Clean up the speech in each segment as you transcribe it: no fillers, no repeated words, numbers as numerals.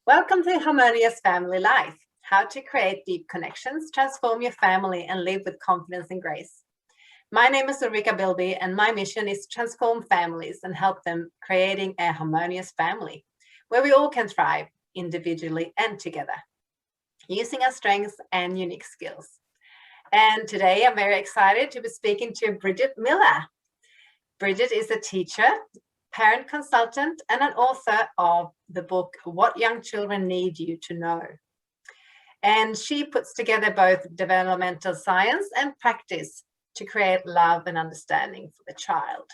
Welcome to Harmonious Family Life, how to create deep connections, transform your family, and live with confidence and grace. My name is Ulrika Bilby, and my mission is to transform families and help them creating a harmonious family where we all can thrive individually and together, using our strengths and unique skills. And today I'm very excited to be speaking to Bridgett Miller. Bridgett is a teacher, parent consultant, and an author of the book, What Young Children Need You to Know. And she puts together both developmental science and practice to create love and understanding for the child.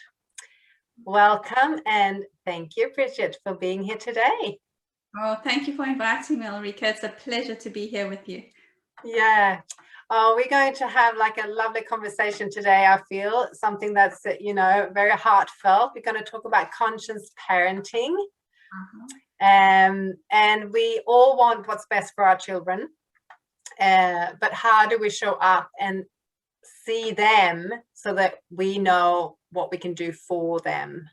Welcome and thank you, Bridgett, for being here today. Oh, thank you for inviting me, Ulrika. It's a pleasure to be here with you. Yeah. Oh, we're going to have like a lovely conversation today, I feel, something that's, very heartfelt. We're going to talk about conscious parenting. And we all want what's best for our children. But how do we show up and see them so that we know what we can do for them?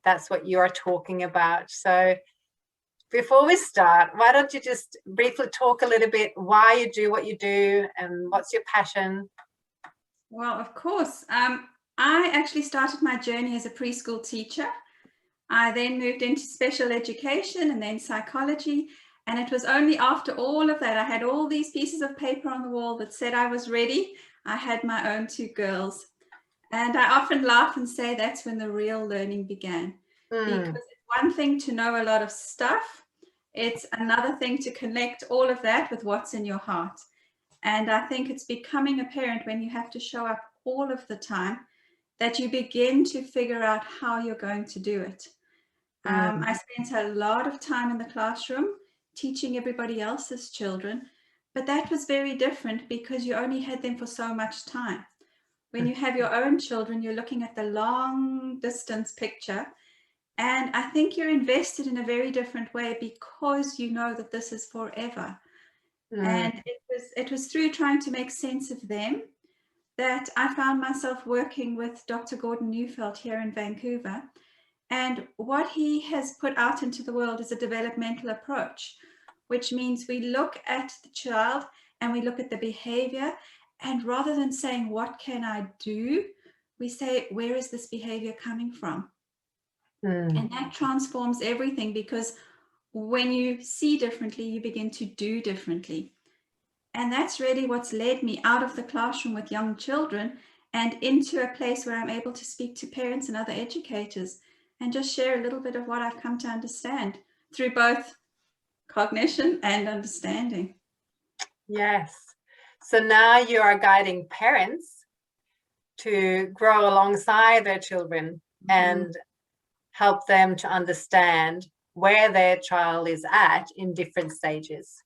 That's what you're talking about. So before we start, why don't you just briefly talk a little bit why you do what you do and what's your passion? Well, of course. I actually started my journey as a preschool teacher. I then moved into special education and then psychology. And it was only after all of that, I had all these pieces of paper on the wall that said I was ready. I had my own two girls. And I often laugh and say that's when the real learning began. Because it's one thing to know a lot of stuff. It's another thing to connect all of that with what's in your heart. And I think it's becoming apparent when you have to show up all of the time that you begin to figure out how you're going to do it. I spent a lot of time in the classroom teaching everybody else's children, but that was very different because you only had them for so much time. When you have your own children, you're looking at the long distance picture. And I think you're invested in a very different way because you know that this is forever. And it was through trying to make sense of them that I found myself working with Dr. Gordon Neufeld here in Vancouver. And what he has put out into the world is a developmental approach, which means we look at the child and we look at the behavior. And rather than saying, what can I do? We say, where is this behavior coming from? And that transforms everything because when you see differently, you begin to do differently. And that's really what's led me out of the classroom with young children and into a place where I'm able to speak to parents and other educators and just share a little bit of what I've come to understand through both cognition and understanding. Yes. So now you are guiding parents to grow alongside their children and help them to understand where their child is at in different stages.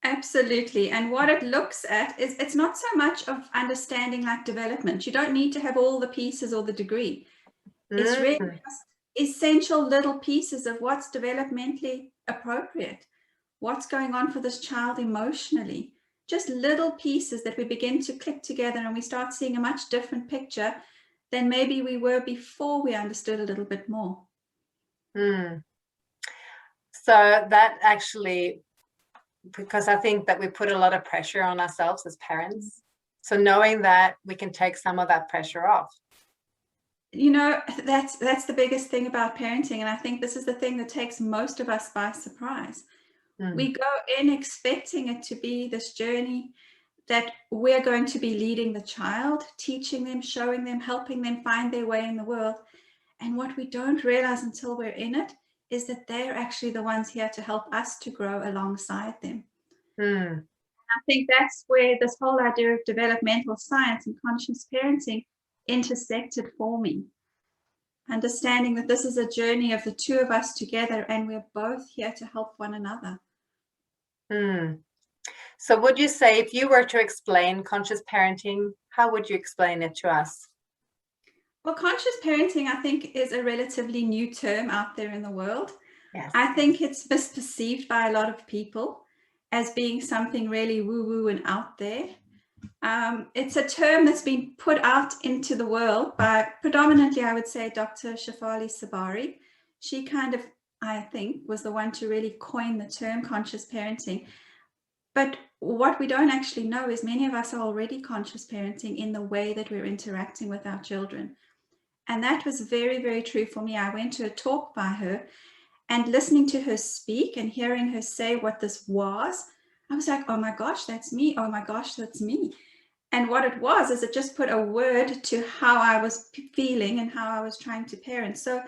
Absolutely. And what it looks at is it's not so much of understanding like development. You don't need to have all the pieces or the degree. It's really just essential little pieces of what's developmentally appropriate, what's going on for this child emotionally, just little pieces that we begin to click together and we start seeing a much different picture than maybe we were before we understood a little bit more. So that actually, because I think that we put a lot of pressure on ourselves as parents. So knowing that we can take some of that pressure off. You know, that's the biggest thing about parenting. And I think this is the thing that takes most of us by surprise. We go in expecting it to be this journey that we're going to be leading the child, teaching them, showing them, helping them find their way in the world. And what we don't realize until we're in it is that they're actually the ones here to help us to grow alongside them. I think that's where this whole idea of developmental science and conscious parenting intersected for me. Understanding that this is a journey of the two of us together and we're both here to help one another. So would you say, if you were to explain conscious parenting, how would you explain it to us? Well, conscious parenting, I think, is a relatively new term out there in the world. Yes. I think it's misperceived by a lot of people as being something really woo-woo and out there. It's a term that's been put out into the world by predominantly, I would say, Dr. Shefali Sabari. She kind of I think, was the one to really coin the term conscious parenting. But what we don't actually know is many of us are already conscious parenting in the way that we're interacting with our children. And that was very, very true for me. I went to a talk by her, and listening to her speak and hearing her say what this was, I was like, oh my gosh, that's me. Oh my gosh, that's me. And what it was is it just put a word to how I was feeling and how I was trying to parent. So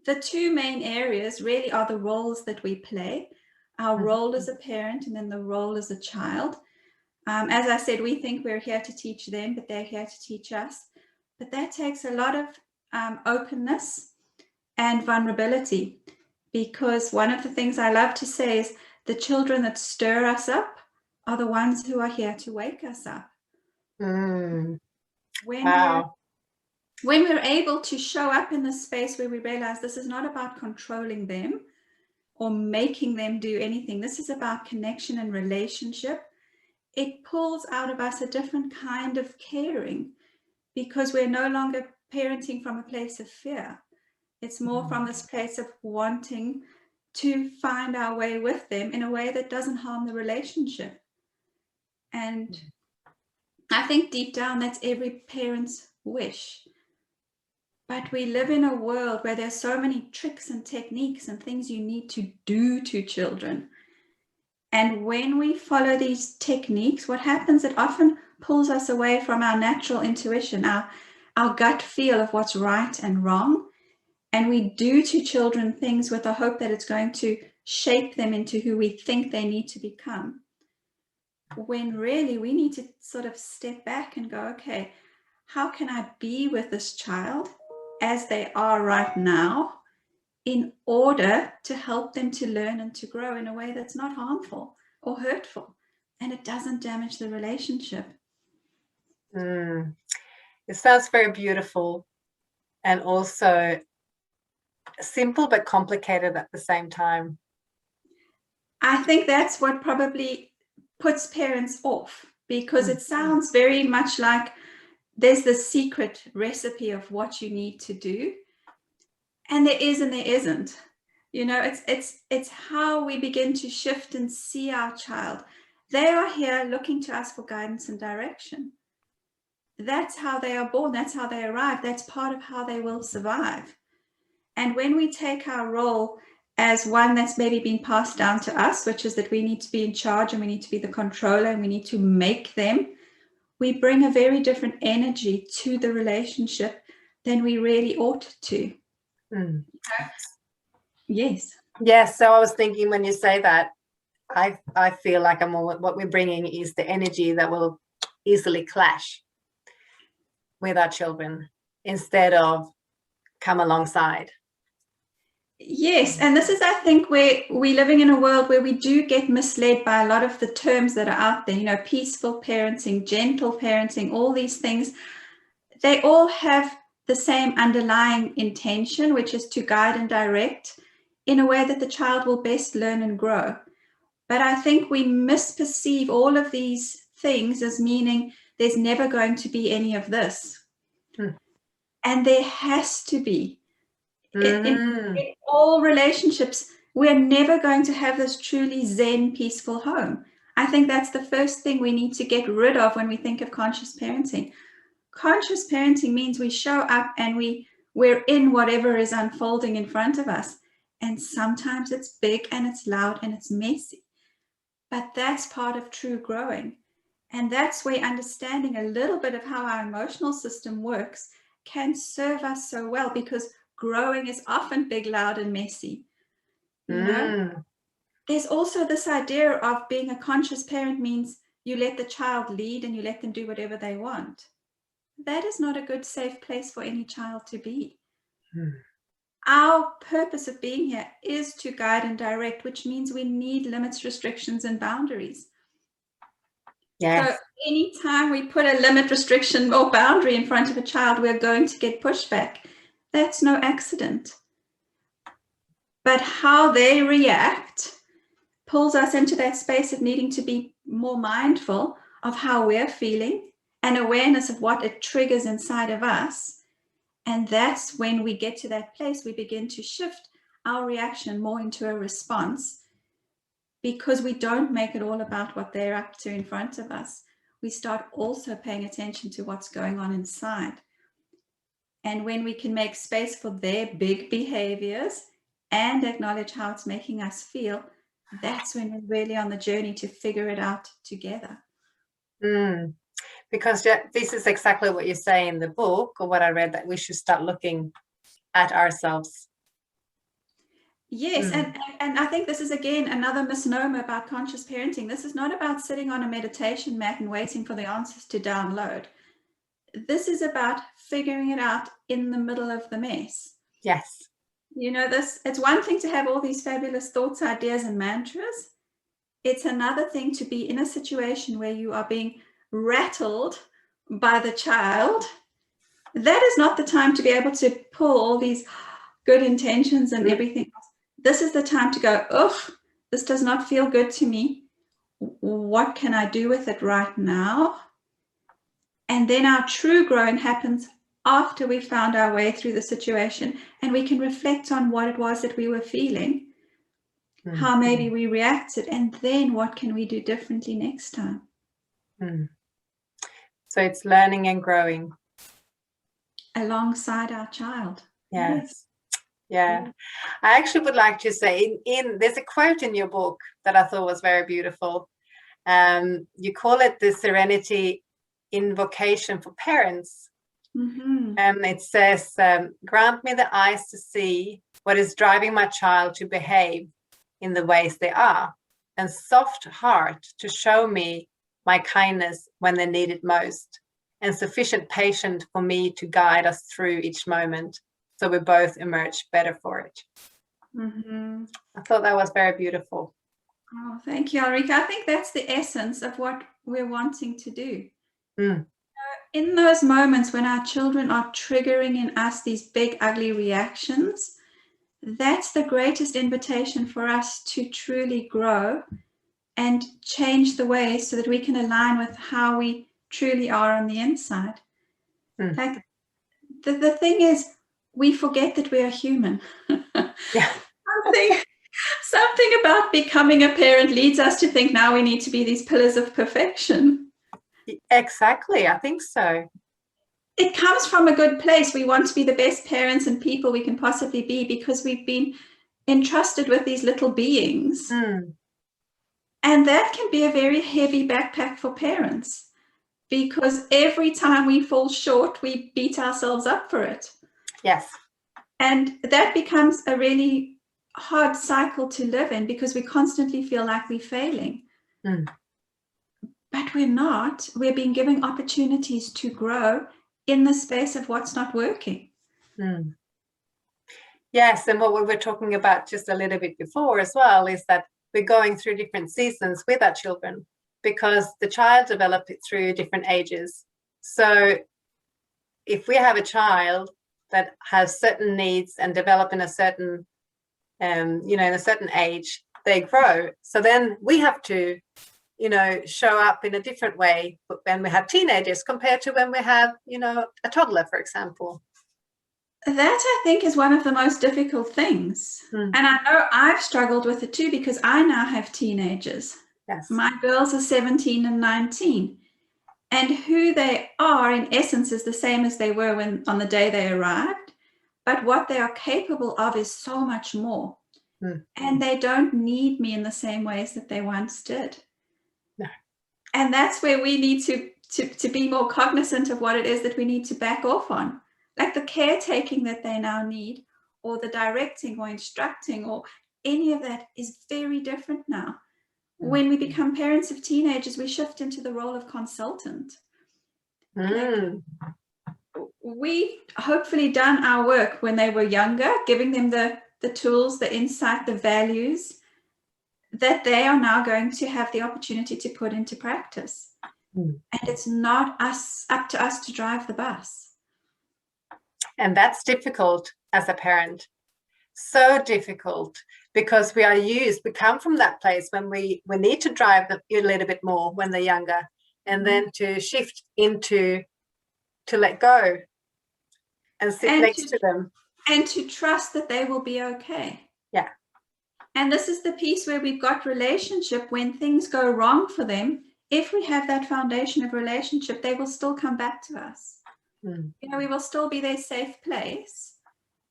the two main areas really are the roles that we play, our role as a parent and then the role as a child. As I said, we think we're here to teach them, but they're here to teach us. But that takes a lot of openness and vulnerability, because one of the things I love to say is the children that stir us up are the ones who are here to wake us up. Wow. When we're able to show up in the space where we realize this is not about controlling them or making them do anything, this is about connection and relationship, it pulls out of us a different kind of caring, because we're no longer parenting from a place of fear. It's more from this place of wanting to find our way with them in a way that doesn't harm the relationship. And I think deep down, that's every parent's wish. But we live in a world where there's so many tricks and techniques and things you need to do to children. And when we follow these techniques, what happens, it often pulls us away from our natural intuition, our gut feel of what's right and wrong. And we do to children things with the hope that it's going to shape them into who we think they need to become. When really we need to sort of step back and go, okay, how can I be with this child as they are right now in order to help them to learn and to grow in a way that's not harmful or hurtful, and it doesn't damage the relationship. It sounds very beautiful and also simple but complicated at the same time. I think that's what probably puts parents off, because it sounds very much like there's the secret recipe of what you need to do, and there is and there isn't. You know, it's how we begin to shift and see our child. They are here looking to us for guidance and direction. That's how they are born. That's how they arrive. That's part of how they will survive. And when we take our role as one that's maybe been passed down to us, which is that we need to be in charge and we need to be the controller and we need to make them, we bring a very different energy to the relationship than we really ought to. Yes. Yes. So I was thinking, when you say that, I feel like what we're bringing is the energy that will easily clash with our children instead of come alongside. Yes, and this is, I think, where we're living in a world where we do get misled by a lot of the terms that are out there, you know, peaceful parenting, gentle parenting, all these things. They all have the same underlying intention, which is to guide and direct in a way that the child will best learn and grow. But I think we misperceive all of these things as meaning there's never going to be any of this. And there has to be. In all relationships, we're never going to have this truly Zen, peaceful home. I think that's the first thing we need to get rid of when we think of conscious parenting. Conscious parenting means we show up and we're in whatever is unfolding in front of us. And sometimes it's big and it's loud and it's messy. But that's part of true growing. And that's where understanding a little bit of how our emotional system works can serve us so well, because growing is often big, loud, and messy. You know, there's also this idea of being a conscious parent means you let the child lead and you let them do whatever they want. That is not a good, safe place for any child to be. Our purpose of being here is to guide and direct, which means we need limits, restrictions, and boundaries. Yes. So anytime we put a limit, restriction, or boundary in front of a child, we're going to get pushback. That's no accident. But how they react pulls us into that space of needing to be more mindful of how we're feeling and awareness of what it triggers inside of us. And that's when we get to that place, we begin to shift our reaction more into a response, because we don't make it all about what they're up to in front of us. We start also paying attention to what's going on inside. And when we can make space for their big behaviors and acknowledge how it's making us feel, that's when we're really on the journey to figure it out together. Because this is exactly what you say in the book, or what I read, that we should start looking at ourselves. Yes, and I think this is, again, another misnomer about conscious parenting. This is not about sitting on a meditation mat and waiting for the answers to download. This is about figuring it out in the middle of the mess. Yes. You know, it's one thing to have all these fabulous thoughts, ideas, and mantras. It's another thing to be in a situation where you are being rattled by the child. That is not the time to be able to pull all these good intentions and everything else. This is the time to go, oh, this does not feel good to me. What can I do with it right now? And then our true growing happens after we found our way through the situation, and we can reflect on what it was that we were feeling, how maybe we reacted, and then what can we do differently next time. So it's learning and growing alongside our child. Yes. Yeah. I actually would like to say, there's a quote in your book that I thought was very beautiful. You call it the Serenity Invocation for Parents. And it says, grant me the eyes to see what is driving my child to behave in the ways they are, and soft heart to show me my kindness when they need it most, and sufficient patience for me to guide us through each moment, so we both emerge better for it. I thought that was very beautiful. Oh, thank you, Ulrika. I think that's the essence of what we're wanting to do. In those moments when our children are triggering in us these big, ugly reactions, that's the greatest invitation for us to truly grow and change the way so that we can align with how we truly are on the inside. Like the thing is, we forget that we are human. Yeah. Something about becoming a parent leads us to think now we need to be these pillars of perfection. Exactly, I think so. It comes from a good place. We want to be the best parents and people we can possibly be because we've been entrusted with these little beings. And that can be a very heavy backpack for parents, because every time we fall short, we beat ourselves up for it. Yes. And that becomes a really hard cycle to live in, because we constantly feel like we're failing. But we're not. We're being given opportunities to grow in the space of what's not working. Yes, and what we were talking about just a little bit before as well is that we're going through different seasons with our children, because the child develops it through different ages. So if we have a child that has certain needs and develop in a certain, in a certain age, they grow. So then we have to, show up in a different way when we have teenagers compared to when we have, a toddler, for example. That, I think, is one of the most difficult things. And I know I've struggled with it too, because I now have teenagers. Yes. My girls are 17 and 19. And who they are, in essence, is the same as they were on the day they arrived. But what they are capable of is so much more. And they don't need me in the same ways that they once did. No. And that's where we need to be more cognizant of what it is that we need to back off on. Like the caretaking that they now need, or the directing or instructing, or any of that is very different now. When we become parents of teenagers, we shift into the role of consultant. Like, we've hopefully done our work when they were younger, giving them the tools, the insight, the values that they are now going to have the opportunity to put into practice. And it's not up to us to drive the bus. And that's difficult as a parent. So difficult, because we come from that place when we need to drive them a little bit more when they're younger, and then to shift into to let go and sit next to them. And to trust that they will be okay. Yeah. And this is the piece where we've got relationship. When things go wrong for them, if we have that foundation of relationship, they will still come back to us. Mm. You know, we will still be their safe place.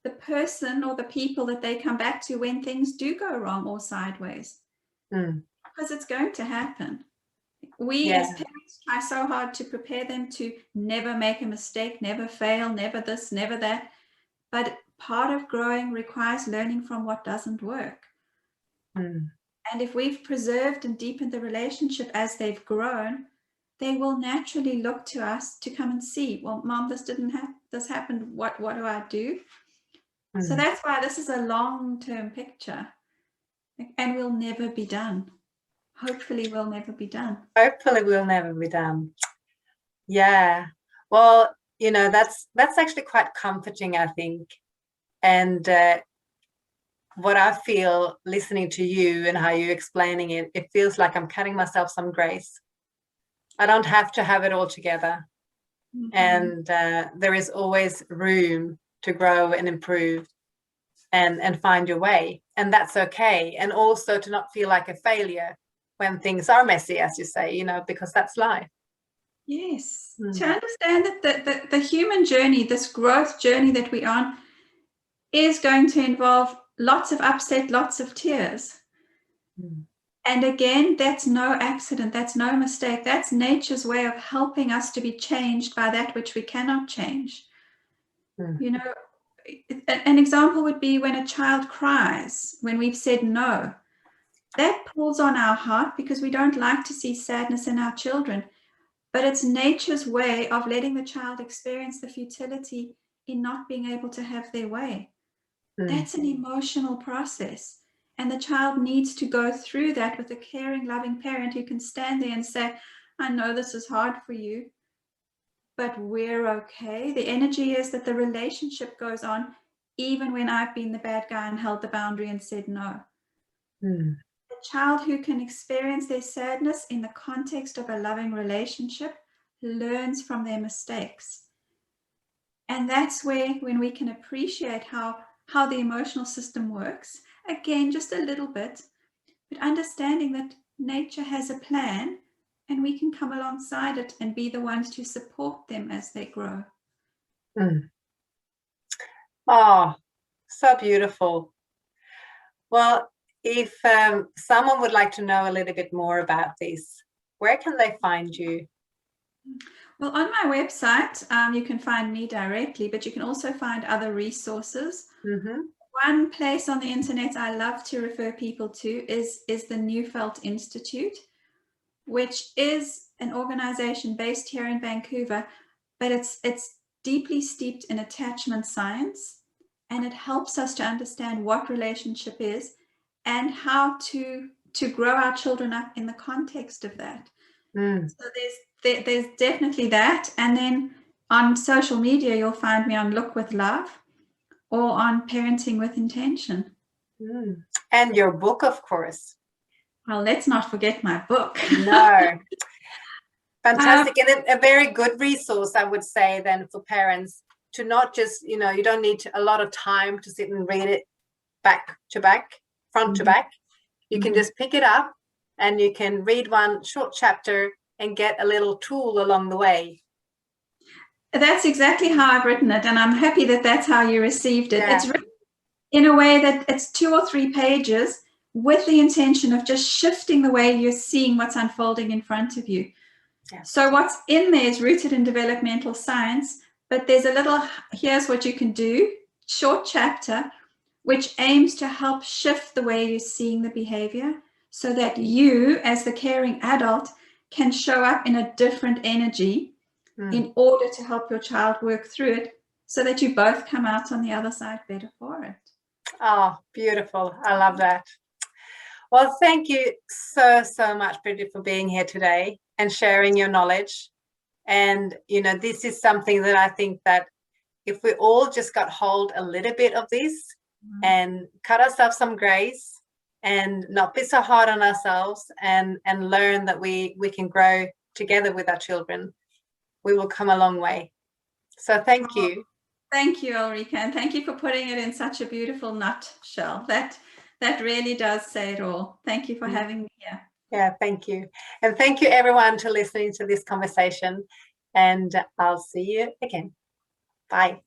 The person or the people that they come back to when things do go wrong or sideways, because it's going to happen. We as parents try so hard to prepare them to never make a mistake, never fail, never this, never that. But part of growing requires learning from what doesn't work. And if we've preserved and deepened the relationship as they've grown, they will naturally look to us to come and see, well, Mom, this happened. What do I do? So that's why this is a long-term picture, and we'll never be done. Hopefully we'll never be done. Hopefully we'll never be done. Yeah. Well, you know, that's actually quite comforting, I think. And what I feel listening to you and how you're explaining it, it feels like I'm cutting myself some grace. I don't have to have it all together. And there is always room to grow and improve and find your way. And that's okay. And also to not feel like a failure when things are messy, as you say, you know, because that's life. Yes. To understand that the human journey, this growth journey that we're on, is going to involve lots of upset, lots of tears. And again, that's no accident, that's no mistake. That's nature's way of helping us to be changed by that which we cannot change. You know, an example would be when a child cries, when we've said no. That pulls on our heart because we don't like to see sadness in our children. But it's nature's way of letting the child experience the futility in not being able to have their way. That's an emotional process. And the child needs to go through that with a caring, loving parent who can stand there and say, I know this is hard for you, but we're okay. The energy is that the relationship goes on even when I've been the bad guy and held the boundary and said no. The child who can experience their sadness in the context of a loving relationship learns from their mistakes. And that's where, when we can appreciate how the emotional system works, again, just a little bit, but understanding that nature has a plan and we can come alongside it and be the ones to support them as they grow. Oh, so beautiful. Well, if someone would like to know a little bit more about this, where can they find you? Well, on my website, you can find me directly, but you can also find other resources. One place on the internet I love to refer people to is the Neufeld Institute, which is an organization based here in Vancouver, but it's deeply steeped in attachment science, and it helps us to understand what relationship is and how to grow our children up in the context of that. So there's definitely that. And then on social media, you'll find me on Look With Love or on Parenting With Intention. And your book, of course. Well, let's not forget my book. No. Fantastic. And a very good resource, I would say, then for parents to not just, you know, you don't need a lot of time to sit and read it back to back, front to back. You can just pick it up and you can read one short chapter and get a little tool along the way. That's exactly how I've written it, and I'm happy that that's how you received it. Yeah. It's written in a way that it's 2 or 3 pages with the intention of just shifting the way you're seeing what's unfolding in front of you. Yes. So what's in there is rooted in developmental science, but there's a little, here's what you can do, short chapter, which aims to help shift the way you're seeing the behavior so that you, as the caring adult, can show up in a different energy in order to help your child work through it so that you both come out on the other side better for it. Oh, beautiful. I love that. Well, thank you so much, Bridgett, for being here today and sharing your knowledge. And, you know, this is something that I think that if we all just got hold a little bit of this and cut ourselves some grace and not be so hard on ourselves and learn that we can grow together with our children, we will come a long way. So thank you. Thank you, Ulrika, and thank you for putting it in such a beautiful nutshell. That really does say it all. Thank you for having me here. Yeah, thank you. And thank you everyone to listening to this conversation. And I'll see you again. Bye.